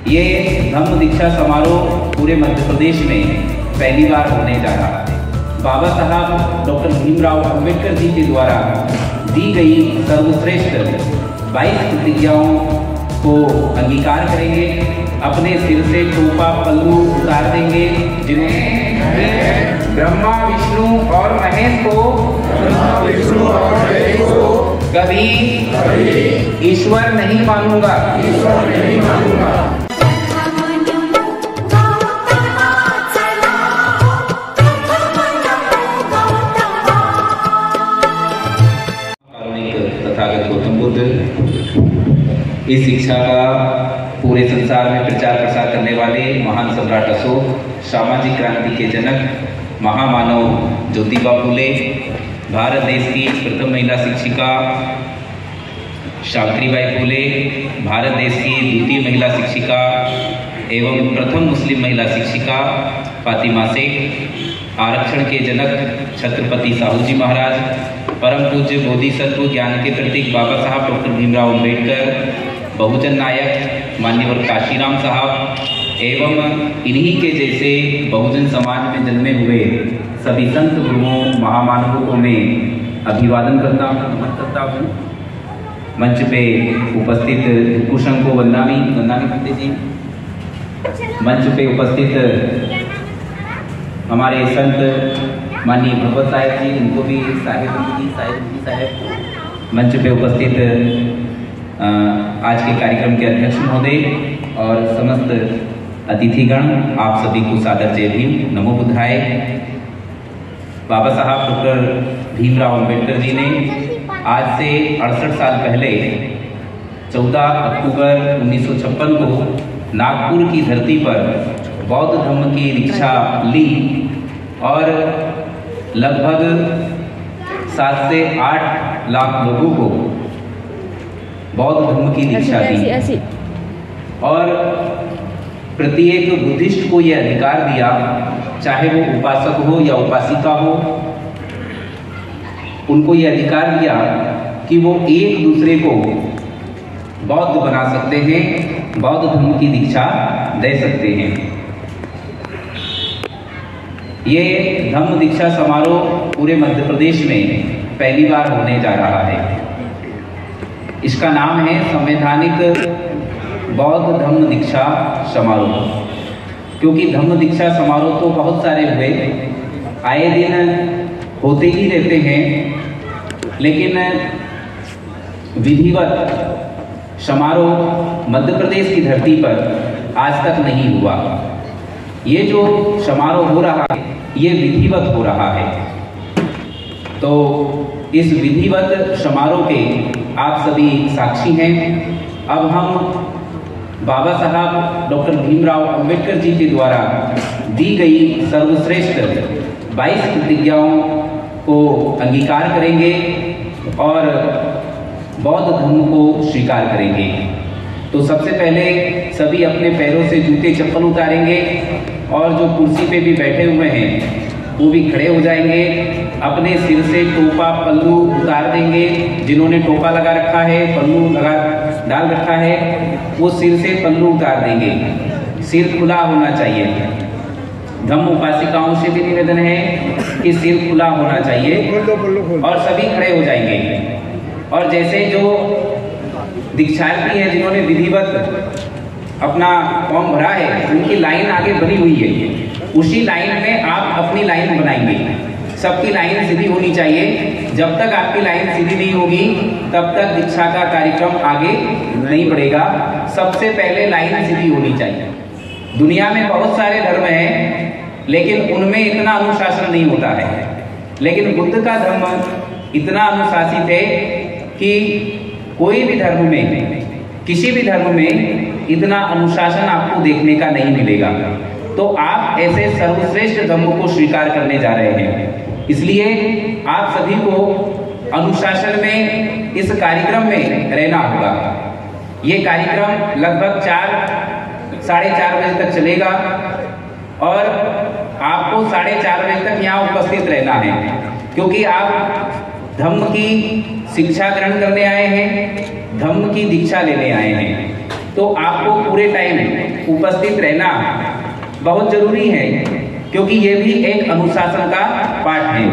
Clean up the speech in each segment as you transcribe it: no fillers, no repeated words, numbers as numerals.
ये धम्म दीक्षा समारोह पूरे मध्य प्रदेश में पहली बार होने जा रहा है। बाबा साहब डॉक्टर भीमराव अंबेडकर जी के द्वारा दी गई सर्वश्रेष्ठ 22 प्रतिज्ञाओं को अंगीकार करेंगे, अपने सिर से टोपा पल्लू उतार देंगे, जिन्हें ब्रह्मा विष्णु और महेश को कभी ईश्वर नहीं मानूंगा। तथागत गौतम बुद्ध इस शिक्षा का पूरे संसार में प्रचार प्रसार करने वाले महान सम्राट अशोक, सामाजिक क्रांति के जनक महामानव ज्योतिबा फुले, भारत देश की प्रथम महिला शिक्षिका सावित्रीबाई फुले, भारत देश की द्वितीय महिला शिक्षिका एवं प्रथम मुस्लिम महिला शिक्षिका फातिमा शेख, आरक्षण के जनक छत्रपति साहू जी महाराज, परम पूज्य बोधिसत्व ज्ञान के प्रतीक बाबा साहब डॉक्टर भीमराव अंबेडकर, बहुजन नायक मान्यवर काशीराम साहब एवं इन्हीं के जैसे बहुजन समाज में जन्मे हुए सभी संत गुरुओं महामानवों को मैं अभिवादन करता हूँ, नमन करता हूँ। मंच पे उपस्थित कुशंग को वंदामी पंडित जी, मंच पे उपस्थित हमारे संत माननीय भगवत साहेब जी, उनको भी साहेब, मंच पे उपस्थित आज के कार्यक्रम के अध्यक्ष महोदय और समस्त अतिथिगण, आप सभी को सादर जय भीम, नमो बुद्धाय। बाबा साहब डॉक्टर भीमराव अंबेडकर जी ने आज से 68 साल पहले 14 अक्टूबर 1956 को नागपुर की धरती पर बौद्ध धर्म की दीक्षा ली और लगभग 7 से 8 लाख लोगों को बौद्ध धर्म की दीक्षा दी और प्रत्येक बुद्धिस्ट को यह अधिकार दिया, चाहे वो उपासक हो या उपासिका हो, उनको यह अधिकार दिया कि वो एक दूसरे को बौद्ध बना सकते हैं, बौद्ध धर्म की दीक्षा दे सकते हैं। ये धम्म दीक्षा समारोह पूरे मध्य प्रदेश में पहली बार होने जा रहा है। इसका नाम है संवैधानिक बौद्ध धम्म दीक्षा समारोह, क्योंकि धम्म दीक्षा समारोह तो बहुत सारे हुए, आए दिन होते ही रहते हैं, लेकिन विधिवत समारोह मध्य प्रदेश की धरती पर आज तक नहीं हुआ। ये जो समारोह हो रहा है ये विधिवत हो रहा है। तो इस विधिवत समारोह के आप सभी साक्षी हैं। अब हम बाबा साहब डॉक्टर भीमराव अंबेडकर जी के द्वारा दी गई सर्वश्रेष्ठ 22 प्रतिज्ञाओं को अंगीकार करेंगे और बौद्ध धर्म को स्वीकार करेंगे। तो सबसे पहले सभी अपने पैरों से जूते चप्पल उतारेंगे और जो कुर्सी पे भी बैठे हुए हैं वो भी खड़े हो जाएंगे, अपने सिर से टोपा पल्लू उतार देंगे। जिन्होंने टोपा लगा रखा है, पल्लू लगा डाल रखा है, वो सिर से पल्लू उतार देंगे। सिर खुला होना चाहिए। धम्म उपासिकाओं से भी निवेदन है कि सिर खुला होना चाहिए और सभी खड़े हो जाएंगे। और जैसे जो दीक्षार्थी हैं जिन्होंने विधिवत अपना फॉर्म भरा है, उनकी लाइन आगे बनी हुई है, उसी लाइन में आप अपनी लाइन बनाएंगे। सबकी लाइन सीधी होनी चाहिए। जब तक आपकी लाइन सीधी नहीं होगी तब तक दीक्षा का कार्यक्रम आगे नहीं बढ़ेगा। सबसे पहले लाइन सीधी होनी चाहिए। दुनिया में बहुत सारे धर्म हैं लेकिन उनमें इतना अनुशासन नहीं होता है, लेकिन बुद्ध का धर्म इतना अनुशासित है कि कोई भी धर्म में, किसी भी धर्म में इतना अनुशासन आपको देखने का नहीं मिलेगा। तो आप ऐसे सर्वश्रेष्ठ धर्म को स्वीकार करने जा रहे हैं, इसलिए आप सभी को अनुशासन में इस कार्यक्रम में रहना होगा। ये कार्यक्रम लगभग 4-4:30 बजे तक चलेगा और आपको 4:30 बजे तक यहाँ उपस्थित रहना है, क्योंकि आप धम्म की शिक्षा ग्रहण करने आए हैं, धम्म की दीक्षा लेने आए हैं। तो आपको पूरे टाइम उपस्थित रहना बहुत जरूरी है, क्योंकि ये भी एक अनुशासन का पार्ट है।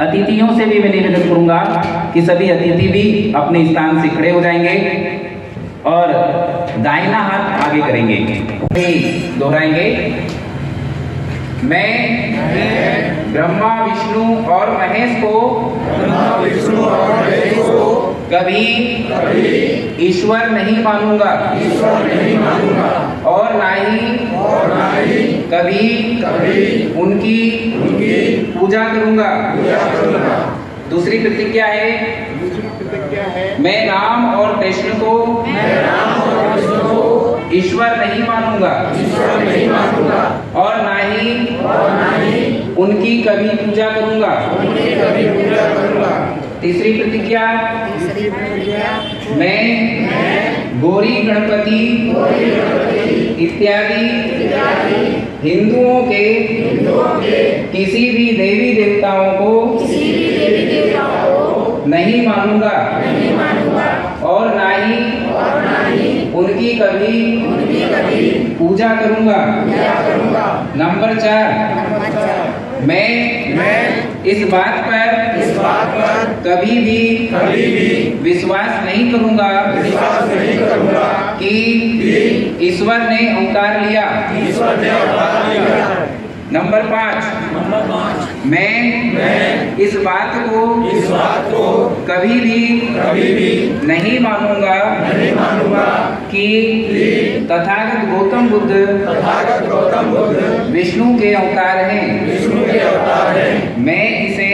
अतिथियों से भी मैं निवेदन करूंगा कि सभी अतिथि भी अपने स्थान से खड़े हो जाएंगे और दाहिना हाथ आगे करेंगे, दोहराएंगे। मैं ब्रह्मा विष्णु और महेश को कभी ईश्वर नहीं मानूंगा और ना ही कभी उनकी पूजा करूंगा। दूसरी प्रतिज्ञा है, मैं राम और कृष्ण को ईश्वर नहीं मानूंगा और ना ही उनकी कभी पूजा करूंगा। तीसरी प्रतिज्ञा, मैं गौरी गणपति इत्यादि हिंदुओं के किसी भी देवी देवताओं को नहीं मानूंगा और ना ही उनकी कभी पूजा करूंगा। नंबर 4, मैं इस बात पर कभी भी विश्वास नहीं करूंगा कि ईश्वर ने अवतार लिया। नंबर 5, मैं इस बात को कभी भी नहीं मानूंगा कि तथागत गौतम बुद्ध विष्णु के अवतार हैं। मैं इसे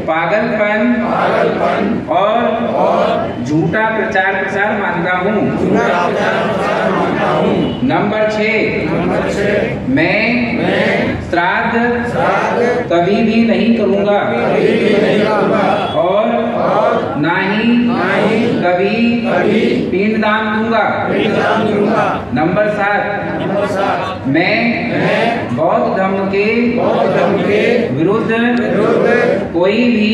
पागलपन और झूठा प्रचार प्रसार मानता हूँ। नंबर 6, मैं श्राद्ध कभी भी नहीं करूँगा और ना ही कभी पिंडदान दूंगा। नंबर 7, मैं बौद्ध धर्म के विरुद्ध कोई भी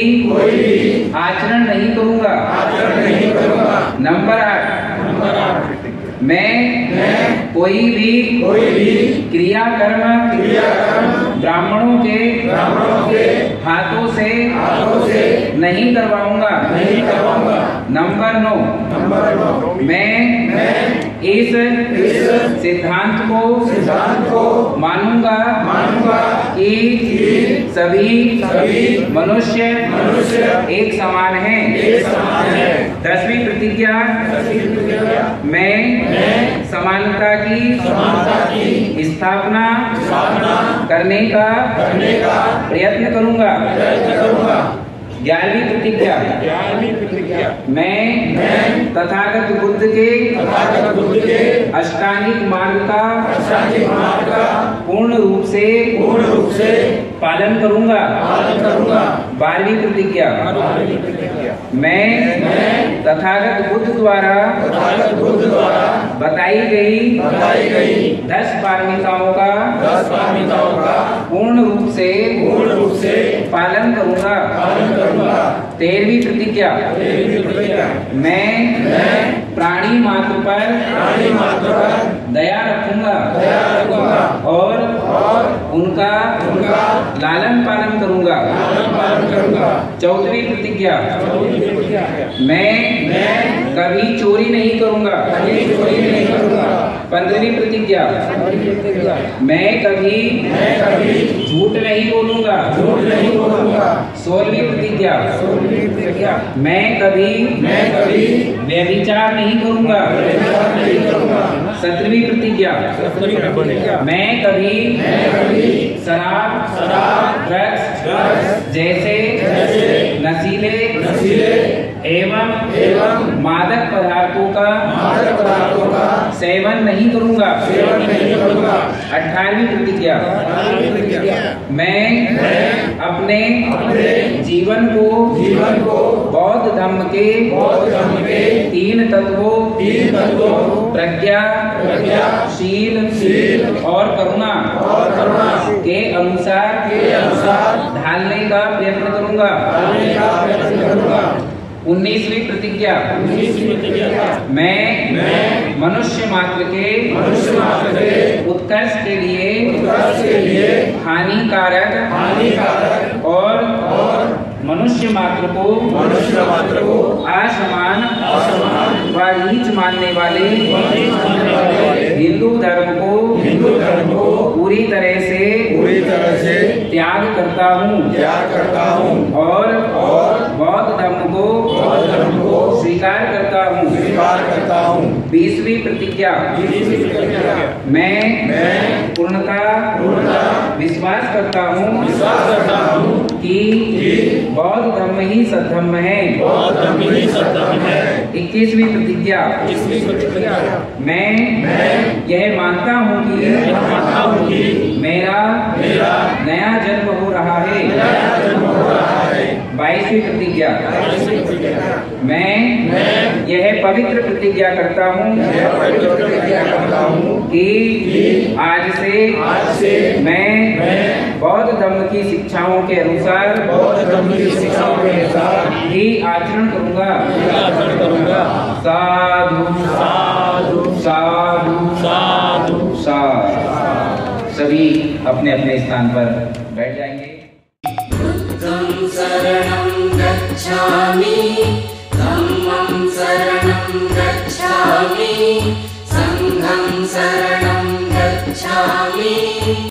आचरण नहीं करूँगा। नंबर 8, मैं कोई भी क्रियाकर्म ब्राह्मणों के हाथों से नहीं करवाऊंगा। नंबर 9, मैं इस सिद्धांत को मानूंगा कि सभी मनुष्य एक समान हैं। 10वीं प्रतिज्ञा, मैं समानता की स्थापना करने का प्रयत्न करूंगा। 11वीं प्रतिज्ञा, मैं तथागत बुद्ध के अष्टांगिक मार्ग का पूर्ण रूप से पालन करूंगा। 12वीं प्रतिज्ञा, मैं तथागत बुद्ध द्वारा बताई गई 10 पारमिताओं का पूर्ण रूप से पालन करूंगा। 13वीं प्रतिज्ञा, मैं प्राणी मात्र पर दया रखूंगा और उनका लालन पालन करूंगा। 14वीं प्रतिज्ञा, मैं कभी चोरी नहीं करूंगा। 15वीं प्रतिज्ञा, मैं कभी झूठ नहीं बोलूंगा। 16वीं प्रतिज्ञा, मैं कभी व्यभिचार नहीं करूंगा। 17वीं प्रतिज्ञा, मैं कभी शराब ड्रग्स जैसे नशीले एवं मादक पदार्थों का सेवन नहीं करूंगा। 18वीं प्रतिज्ञा, मैं अपने जीवन को बौद्ध धर्म के 3 तत्वों प्रज्ञा, शील और करुणा के अनुसार ढालने का प्रयत्न करूंगा। 19वीं प्रतिज्ञा। मैं मनुष्य मात्र के उत्कर्ष के लिए हानिकारक और मनुष्य मात्र को असमान व नीच मानने वाले हिंदू धर्म को पूरी तरह से त्याग करता हूँ और बौद्ध धर्म को स्वीकार करता हूँ। 20वीं प्रतिज्ञा। मैं पूर्णतः विश्वास करता हूँ कि बौद्ध धर्म ही सद्धर्म है। 21वीं प्रतिज्ञा। मैं यह मानता हूँ कि मेरा नया जन्म हो रहा है। 22वीं प्रतिज्ञा। मैं यह पवित्र प्रतिज्ञा करता हूँ कि आज से मैं बौद्ध धर्म की शिक्षाओं के अनुसार ही आचरण करूँगा। साधु साधु साधु साधु साधु। सभी अपने अपने स्थान पर बैठ जाएंगे। बुद्धं शरणं गच्छामि, धम्मं शरणं गच्छामि, संघं शरणं गच्छामि।